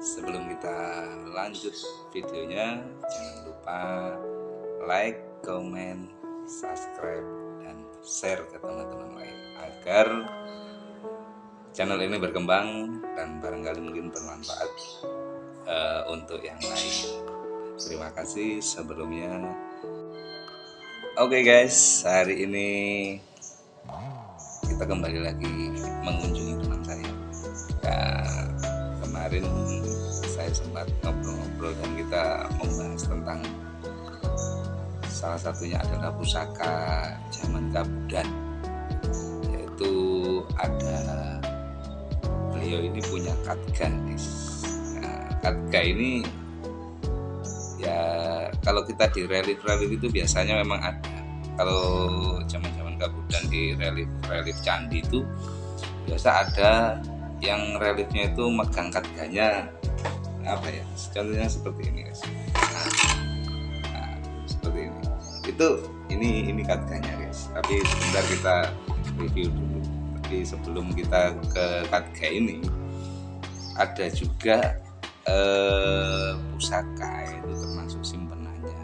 Sebelum kita lanjut videonya, jangan lupa like, comment, subscribe, dan share ke teman-teman lain agar channel ini berkembang dan barangkali mungkin bermanfaat untuk yang lain. Terima kasih sebelumnya. Oke guys, hari ini kita kembali lagi mengunjungi teman saya. Kemarin saya sempat ngobrol-ngobrol dan kita membahas tentang salah satunya adalah pusaka zaman Kabudan, yaitu ada beliau ini punya Katga. Katga ini ya kalau kita di relief itu biasanya memang ada. Kalau zaman Kabudan di relief candi itu biasa ada yang reliefnya itu megang Katganya, apa ya, contohnya seperti ini guys. Nah, seperti ini. Ini Katganya guys. Tapi sebentar kita review dulu. Tapi sebelum kita ke Katga ini, ada juga pusaka, itu termasuk simpenannya.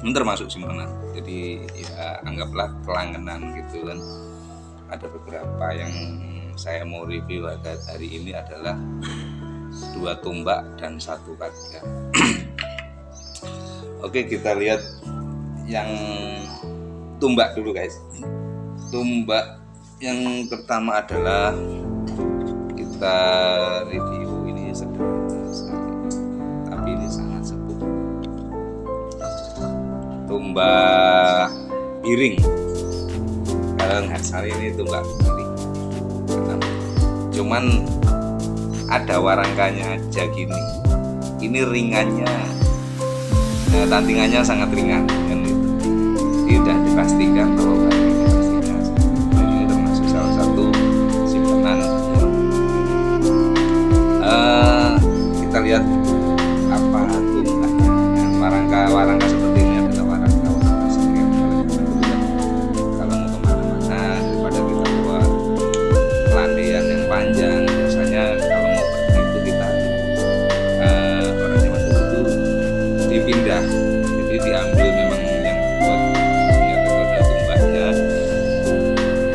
Ini termasuk simpenan. Jadi ya anggaplah pelangganan gitu kan. Ada beberapa yang saya mau review hari ini adalah 2 tumbak dan 1 Katga. Oke, kita lihat yang tumbak dulu guys. Tumbak yang pertama adalah kita review, ini sederhana sekali, tapi ini sangat sepuh. Tumbak piring. Kalau nggak salah ini tumbak piring. Cuman ada warangkanya aja gini. Ini ringannya, tantingannya sangat ringan kan gitu. Tidak dipastikan bahwa ini pastinya. Ini termasuk salah satu simpenan. Kita lihat apa tumbaknya. Warangka seperti ini adalah warangka sekian. Kalau mau kemana-mana daripada kita bawa pelandian yang panjang, biasanya kalau mau pergi itu kita orang zaman dulu itu dipindah, jadi diambil memang yang buat metode tumbaknya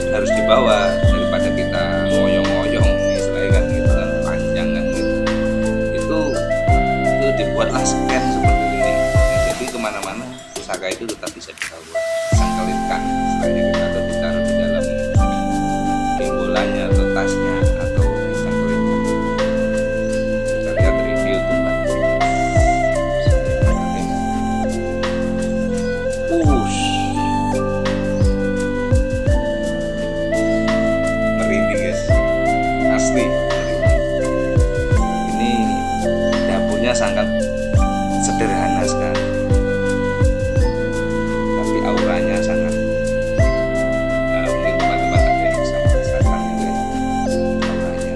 harus dibawa daripada kita ngoyong-ngoyong istilahnya kan gitu kan, panjang kan gitu. Itu dibuatlah scan seperti ini. Jadi kemana-mana pusaka itu tetap bisa dibawa, sangkelitkan istilahnya kita, atau ditaruh di dalam bolanya atau tasnya atau disangkelitkan. Kita lihat review tumbak. Merinding guys, asli merinding. Ini dapurnya sangat sederhana sekali, tapi auranya sangat, mungkin teman-teman ada yang bisa merasakan ya, auranya.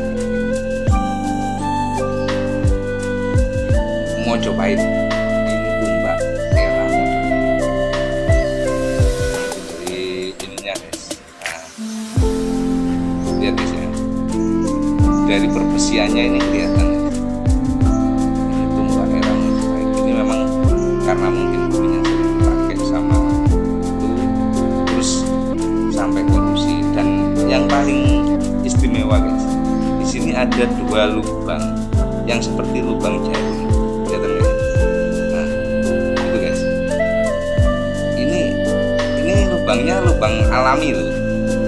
Mojopahit, ini tumbak era Mojopahit. Dari ininya guys, lihat guys ya, dari perbesiannya ini kelihatan. Ini tumbak era Mojopahit. Ini memang karena mungkin dulunya sering dipakai sama itu, terus sampai korupsi. Dan yang paling istimewa guys, di sini ada 2 lubang yang seperti lubang jarum, kelihatan nggak? Nah, itu guys. Ini lubangnya lubang alami loh,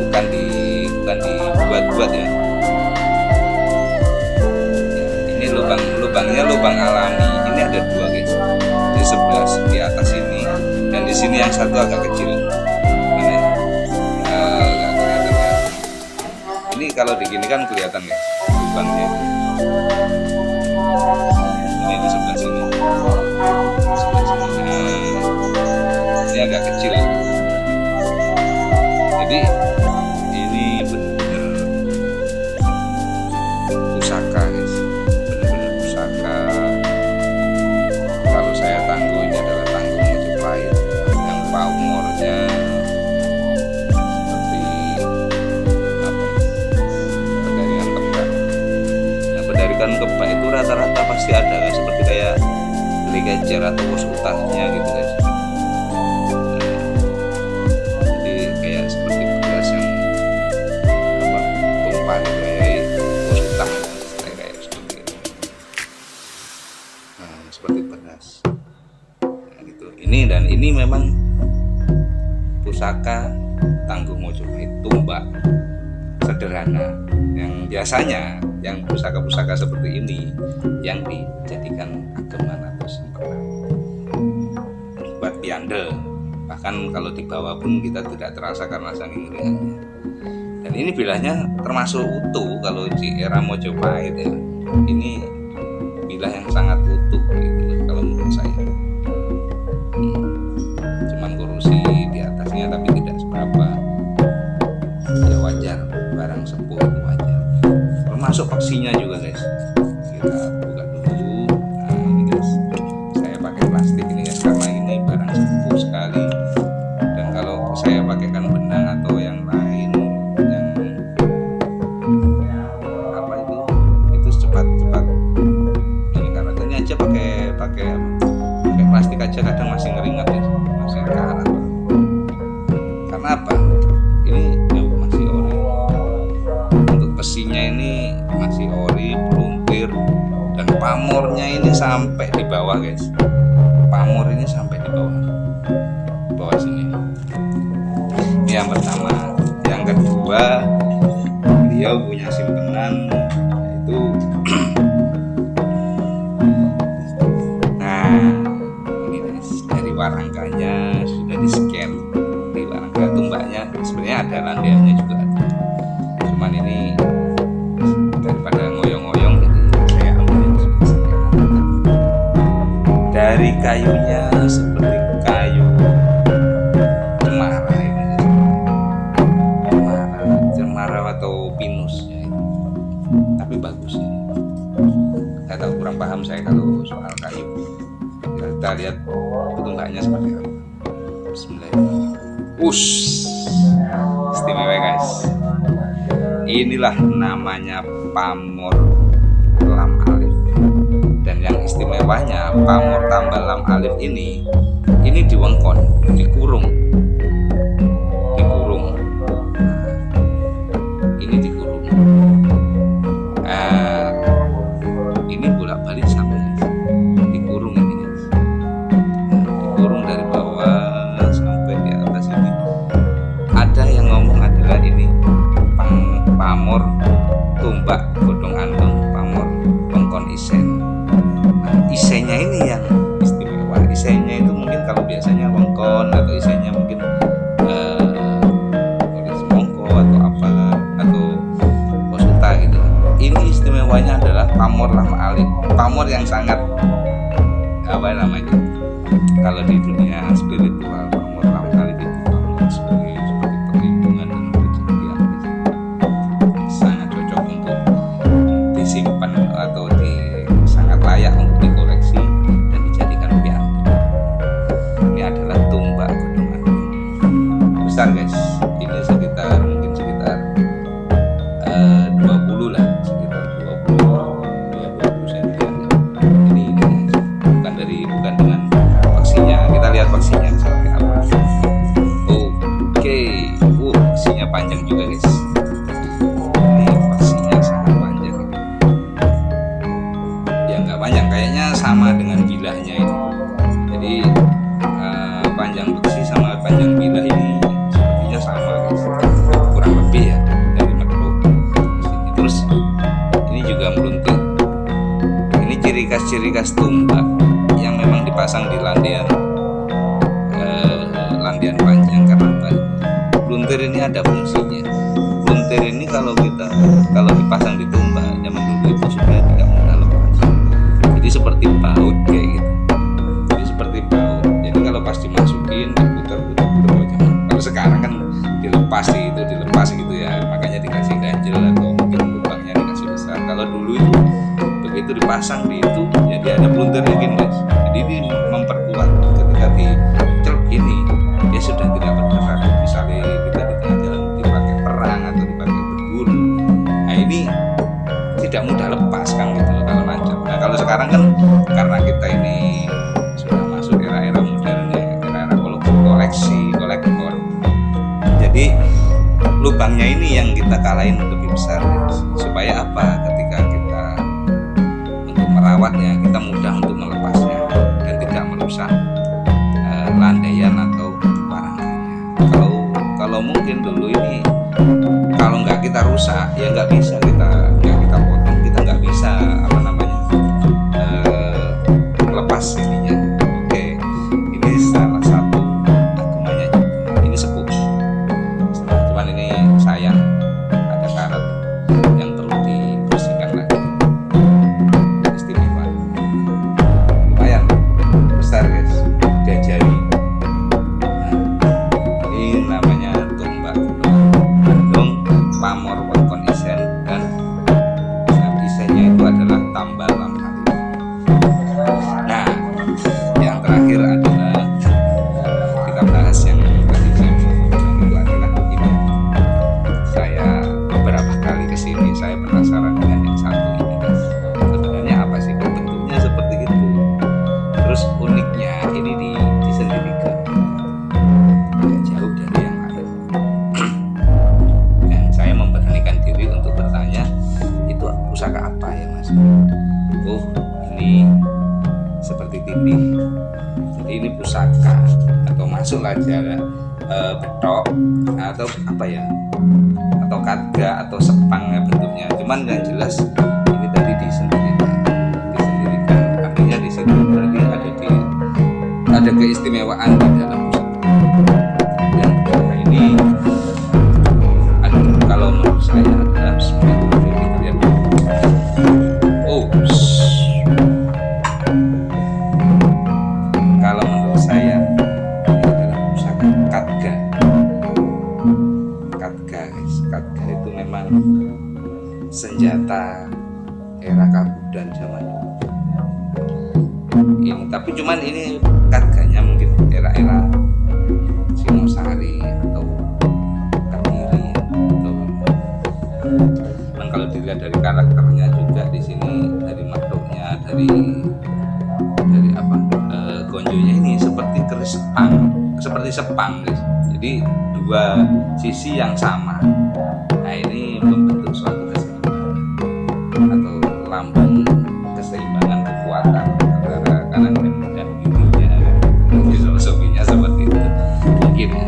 bukan dibuat-buat ya. Ini lubangnya lubang alami. Ini ada 2 guys, di sebelah di atas ini dan di sini yang satu agak kecil. Mana ya? Nggak kelihatan ya. Ini kalau digini kan kelihatan guys lubangnya. Ini di sebelah sini. Ini agak kecil. Jadi ini benar-benar pusaka guys, benar-benar pusaka. Kalau saya tangguh, ini adalah tangguh Mojopahit yang paumurnya seperti apa ya, pendaringan perak. Nah, pendaringan organ kebak itu rata-rata pasti ada kan, seperti kayak ligajer atau pos utahnya gitu guys. Jadi kayak seperti beras yang tumpah gitu kayak pos utah kayak seperti itu. Nah, seperti beras. Nah, gitu. Ini memang pusaka Tangguh Mojopahit, tumbak sederhana yang biasanya yang pusaka-pusaka seperti ini yang dijadikan ageman atau sempurna buat piandel, bahkan kalau dibawa pun kita tidak terasa karena saking ringannya. Dan ini bilahnya termasuk utuh kalau di era Mojopahit ya. Ini bilah yang sangat utuh gitu kalau menurut saya. Cuman korupsi di atasnya tapi tidak seberapa. Ya wajar, barang sepuh itu wajar. Termasuk paksinya juga guys. Kita buka dulu. Nah ini guys, saya pakai plastik ini guys karena ini barang sepuh sekali. Dan kalau saya pakaikan benang atau yang lain yang apa itu cepat ini karena ini aja pakai plastik aja kadang masih ngeringat guys, masih karat. Karena apa? Ini masih ori. Untuk besinya ini masih ori, peluntir, dan pamornya ini sampai di bawah guys. Pamor ini sampai di bawah sini. Ini yang pertama. Yang kedua, beliau punya simpenan yaitu nah ini guys, dari warangkanya sudah di scan. Di warangka tumbaknya sebenarnya ada landiannya juga ada. Cuman ini daripada ngoyong-ngoyong jadi saya ambil yang sudah scan. Dari kayunya seperti kayu cemara ini, cemara atau pinus ya itu. Tapi bagus ini. Saya tahu kurang paham saya kalau soal kayu. Kita lihat tumbaknya seperti apa. Bismillahirrahmanirrahim. Istimewa guys. Inilah namanya pamor lam alif. Dan yang istimewanya pamor tambah lam alif ini diwengkon, dikurung. Ini dikurung. Ini bolak-balik sama guys. Dikurung ini guys. Dikurung dari bawah sampai di atas ini. Ada yang ngomong adalah ini pamor tumbak godong andong pamor wengkon isen. Nah, isennya ini yang istimewa. Isennya itu mungkin kalau biasanya wengkon atau isennya mungkin semongko atau apa atau posuta gitu. Ini istimewanya adalah pamor lam alif. Pamor yang sangat apa namanya? Kalau di dunia spiritual pamor lam alif itu pamor seperti perlindungan dan perjanjian. Sangat cocok untuk disimpan atau sangat layak untuk dikoleksi dan dijadikan pianto. Ini adalah tumbak godong andong. Besar guys. Ini sekitar 20 lah, sekitar 20 cm. Ini guys. Bukan dengan paksinya. Kita lihat paksinya seperti apa. Oke. Paksinya panjang juga guys. Ini paksinya sangat panjang. Ya nggak panjang, kayaknya sama dengan bilahnya ini. Jadi panjang paksi sama panjang bilah ini sepertinya sama guys. Kurang lebih ya dari medok. Terus ini juga meluntik. Ini ciri khas tumbak yang memang dipasang di landian panjang. Karena apa? Peluntir ini ada fungsinya. Peluntir ini kalau dipasang di tumbak zaman dulu itu supaya tidak mudah lepas. Jadi seperti baut kayak gitu. Jadi seperti baut. Jadi kalau pas dimasukin diputar. Kalau sekarang kan dilepas gitu ya. Makanya dikasih ganjel atau mungkin lubangnya dikasih besar. Kalau dulu itu begitu dipasang di itu, jadi ada peluntirnya gini guys. Jadi ini memperkuat ketika diceluk ini, dia sudah tidak bergerak. Misalnya kita di tengah jalan dipakai perang atau dipakai berburu, nah ini tidak mudah lepas kan gitu. sekarang kan karena kita ini sudah masuk era-era modern ya, era-era koleksi, kolektor. Jadi lubangnya ini yang kita kalahin lebih besar guys. Supaya apa? Ketika kita untuk merawatnya, kita mudah untuk melepasnya dan tidak merusak landaian atau warangannya. Kalau mungkin dulu ini kalau nggak kita rusak ya nggak bisa kita potong, kita nggak bisa lepas ininya. Oke, ini salah satu agemannya juga. Ini sepuh, cuman ini sayang ada karat yang perlu dibersihkan lagi. Istimewa, lumayan besar guys, jari. Ini namanya tombak Bandung pamor wewengkon isen, dan isennya itu adalah tambal lamkali. Nah, yang terakhir adalah kita bahas yang tadi saya itu adalah ini. Saya beberapa kali kesini saya penasaran dengan yang satu ini. Sebenarnya apa sih kok bentuknya seperti itu? Terus uniknya ini disendirikan. Jauh dari yang lain. Dan saya memberanikan diri untuk bertanya, itu pusaka apa ya mas? Oh, ini seperti tindih. Jadi ini pusaka atau masuklah aja betok atau apa ya, atau kadga atau sepang ya bentuknya. Cuman yang jelas ini tadi disendirikan. Artinya di situ berarti ada keistimewaan di dalam pusaka. Dan pusaka ini kalau menurut saya adalah seperti kita lihat. Kalau menurut saya ini adalah pusaka kadga. Kadga guys, kadga itu memang senjata era Kabudan zaman dulu. Ini tapi cuman ini kadganya mungkin era-era Singosari atau Kediri atau. Cuman kalau dilihat dari karakternya juga di sini, dari makhluknya, dari apa gonjonya ini seperti keris seperti sepang guys. Jadi dua sisi yang sama. Nah ini membentuk suatu keseimbangan atau lambang keseimbangan kekuatan antara kanan dan kirinya. Filosofinya seperti itu mungkin ya.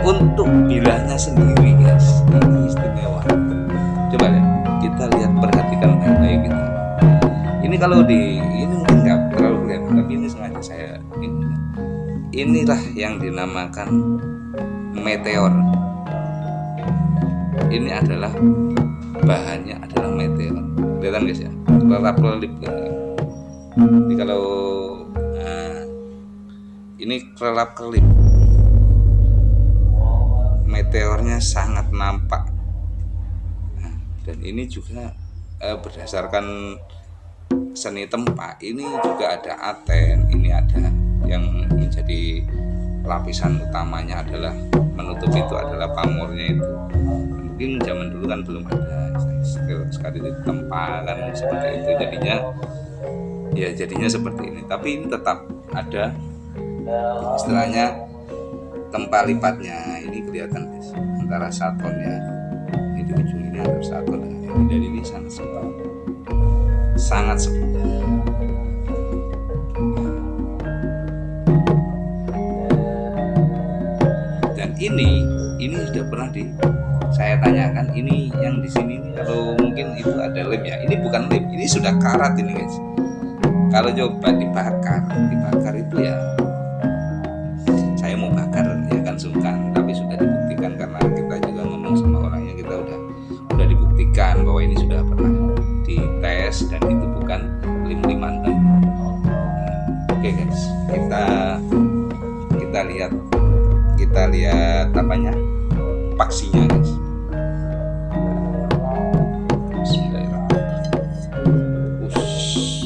Untuk bilahnya sendiri guys, ini istimewa. Coba ya kita lihat, perhatikan baik-baik gitu. Ini kalau ini mungkin nggak terlalu kelihatan, tapi ini sengaja saya inilah yang dinamakan meteor. Ini adalah bahannya adalah meteor. Kelihatan guys ya, kelap-kelip gitu. Jadi kalau ini kelap-kelip, meteornya sangat nampak. Nah, dan ini juga berdasarkan seni tempat, ini juga ada aten, ini ada yang menjadi lapisan utamanya adalah menutup itu adalah pamornya itu. Mungkin zaman dulu kan belum ada sekali tempalan seperti itu, jadinya seperti ini. Tapi ini tetap ada istilahnya tempat lipatnya. Ini kelihatan guys, antara satonnya ini di ujung ini ada saton, ini dari ini sangat sepuh. Dan ini sudah pernah saya tanyakan, ini yang di sini ini kalau mungkin itu ada lem ya, ini bukan lem, ini sudah karat ini guys. Kalau coba dibakar itu ya, saya mau bakar ya kan sungkan, tapi sudah dibuktikan karena kita juga ngomong sama orangnya, kita udah dibuktikan bahwa ini sudah pernah dites dan itu bukan lim-liman. Oke guys, kita lihat apanya, paksinya guys. Bismillahirrahmanirrahim.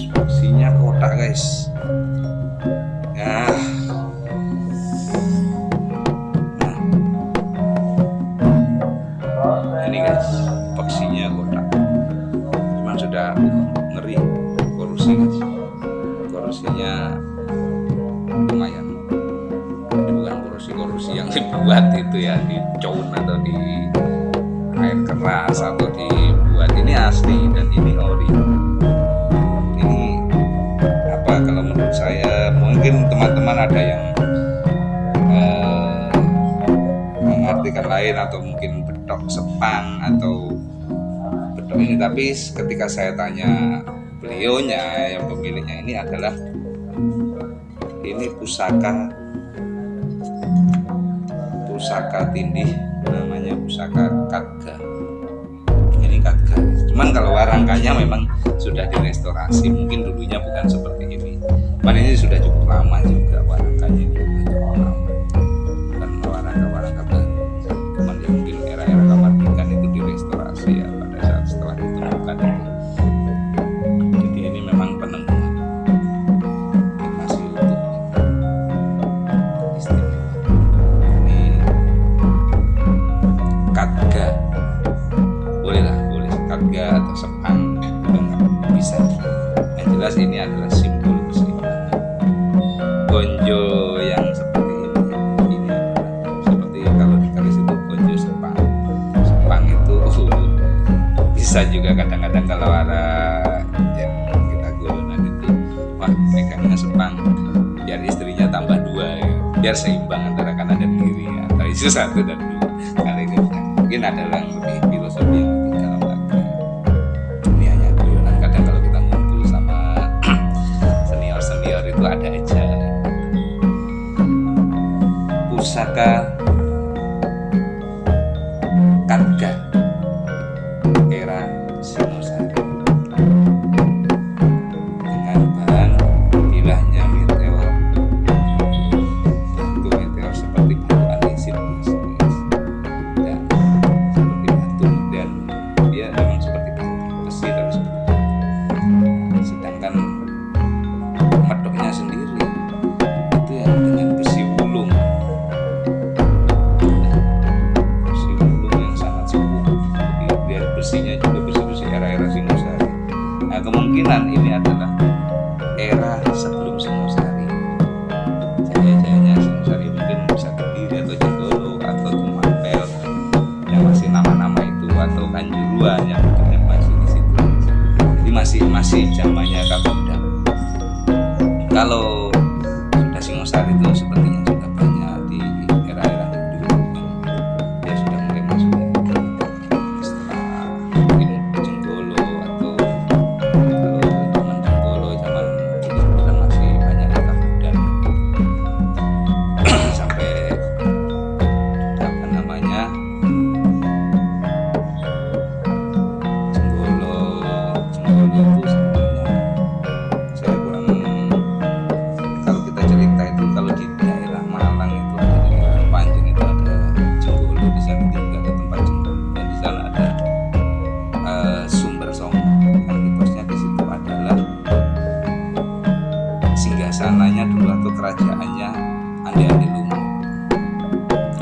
Paksinya kotak guys. Nah, ini guys, paksinya kotak. Memang sudah ngeri, korupsi guys. itu ya, dicaun atau di air keras atau dibuat. Ini asli dan ini ori. Ini apa, kalau menurut saya, mungkin teman-teman ada yang mengartikan lain atau mungkin bedok sepang atau bedok ini, tapi ketika saya tanya beliaunya yang pemiliknya, ini adalah pusaka tindih, namanya pusaka Katga. Ini Katga. Cuman kalau warangkanya memang sudah direstorasi, mungkin dulunya bukan seperti ini. Cuman ini sudah cukup lama juga warangkanya, ini cukup lama. Bukan warangka baru. Cuman ya mungkin era-era kemerdekaan itu direstorasi ya, pada saat setelah ditemukan itu. Jadi ini memang penemuan. Ini masih utuh. Istimewa. Ini Katga. Boleh Katga atau sepang, bisa. Yang jelas ini adalah simbol keseimbangan. Gonjo yang seperti ini seperti kalau ditulis itu gonjo sepang itu bisa juga kadang-kadang kalau ada yang kita gulunan itu, wah megangnya sepang biar istrinya tambah 2 ya, biar seimbang antara kanan dan kiri ya, atau itu 1 dan 2. Kali ini mungkin ada yang lebih filosofi yang lebih dalam lagi. Ini hanya guyonan, kadang kalau kita ngumpul sama senior itu ada aja. Pusaka Katga era Singosari dengan bahan bilahnya meteor, batu meteor seperti batu andesit dan seperti batu, dan dia memang seperti besi tapi seperti batu. Sedangkan medoknya sendiri itu ya dengan besi wulung yang sangat sepuh. Jadi biar besinya juga besi-besi era-era Singosari. Nah, kemungkinan ini adalah era sebelum Singosari. Jaya-jayanya Singosari mungkin bisa Kediri atau Jenggolo atau Tumapel yang masih nama-nama itu, atau Kanjuruan yang mungkin masih di situ. Jadi masih zamannya Kapolda. Kalau sudah Singosari itu sepertinya sudah banyak di era-era Hindu, dia sudah mulai masuk setelah mungkin Jenggolo, atau kalau zaman Jenggolo zaman itu sudah masih banyak Kapolda sampai apa namanya Jenggolo itu sebenarnya saya kurang, kalau kita cerita itu kalau di daerah Malang itu ada di daerah Panjen itu ada Jenggolo, di sana juga ada tempat Jenggolo, dan di sana ada sumber Songo, yang mitosnya di situ adalah singgasananya dulu atau kerajaannya Ande-Ande Lumut.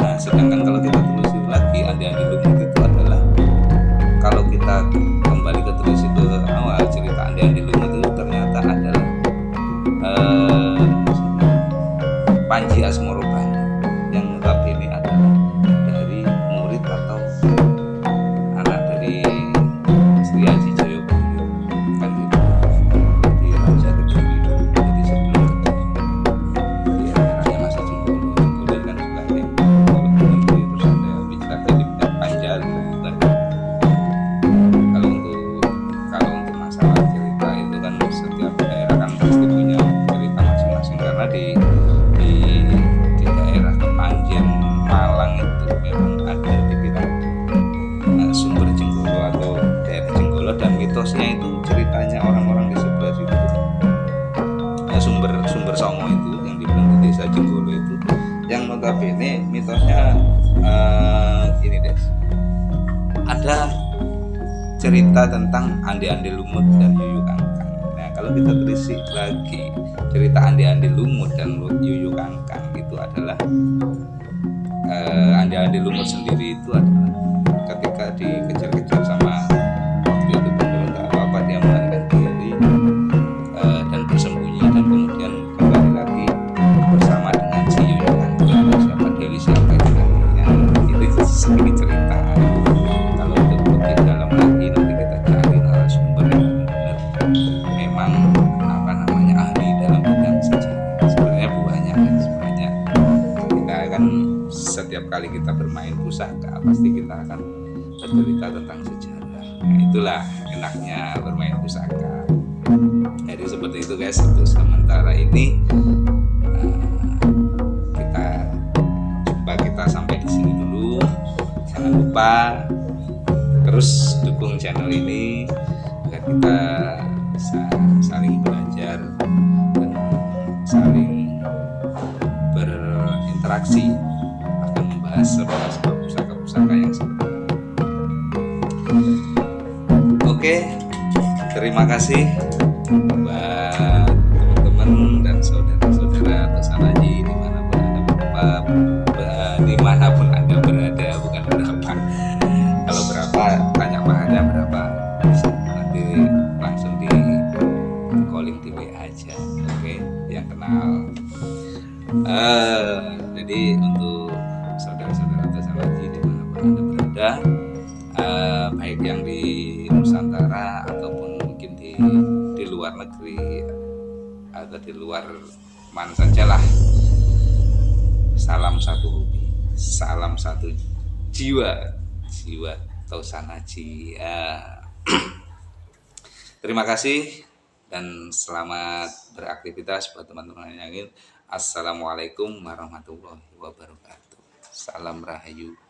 Nah, sedangkan kalau kita telusuri lagi, Ande-Ande Lumut itu adalah, kalau kita kembali ke terus itu awal cerita Ande-Ande Lumut itu ternyata adalah Panji Asmorobani yang notabene adalah dari murid atau anak dari Sri Aji Jayabaya, kan gitu, di Raja Kediri dulu. Jadi sebelum Kediri di eranya masa Jenggolo kan juga ada Kediri, terus ada Wicak dari Panjal kan. Kalau untuk masalah cerita itu kan setiap daerah kan pasti punya cerita masing-masing, karena di daerah Kepanjen Malang itu memang ada dibilang sumber Jenggolo atau daerah Jenggolo, dan mitosnya itu ceritanya orang-orang di sebelah situ, sumber Songo itu yang dibilang di desa Jenggolo itu, yang notabene mitosnya ini deh, ada cerita tentang Ande-Ande Lumut dan Yuyu Kangkang. Nah, kalau kita telisik lagi cerita Ande-Ande Lumut dan Yuyu Kangkang itu adalah Ande-Ande Lumut sendiri itu adalah ketika dikejar-kejar sama waktu itu pemberontak apa, dia melarikan diri dan bersembunyi, dan kemudian kembali lagi bersama dengan si Yuyu Kangkang, siapa Dewi siapa itu kan. kali kita bermain pusaka pasti kita akan bercerita tentang sejarah. Nah, itulah enaknya bermain pusaka. Jadi seperti itu guys, untuk sementara ini kita sampai di sini dulu. Jangan lupa terus dukung channel ini agar kita saling belajar dan saling berinteraksi, akan membahas sebuah pusaka-pusaka yang sebenarnya. Oke, terima kasih buat teman-teman dan saudara-saudara Tosanaji dimanapun Anda berada, bukan berapa. Kalau berapa, tanya Pak Ada berapa, nanti langsung di calling di WA aja. Oke, yang kenal. Jadi untuk saudara-saudara Tosanaji dimanapun Anda berada, baik yang di Nusantara ataupun mungkin di luar negeri atau di luar mana sajalah, salam satu hobi, salam satu jiwa Tosanaji. Terima kasih dan selamat beraktivitas buat teman-teman yang ingin. Assalamualaikum warahmatullahi wabarakatuh. Salam Rahayu.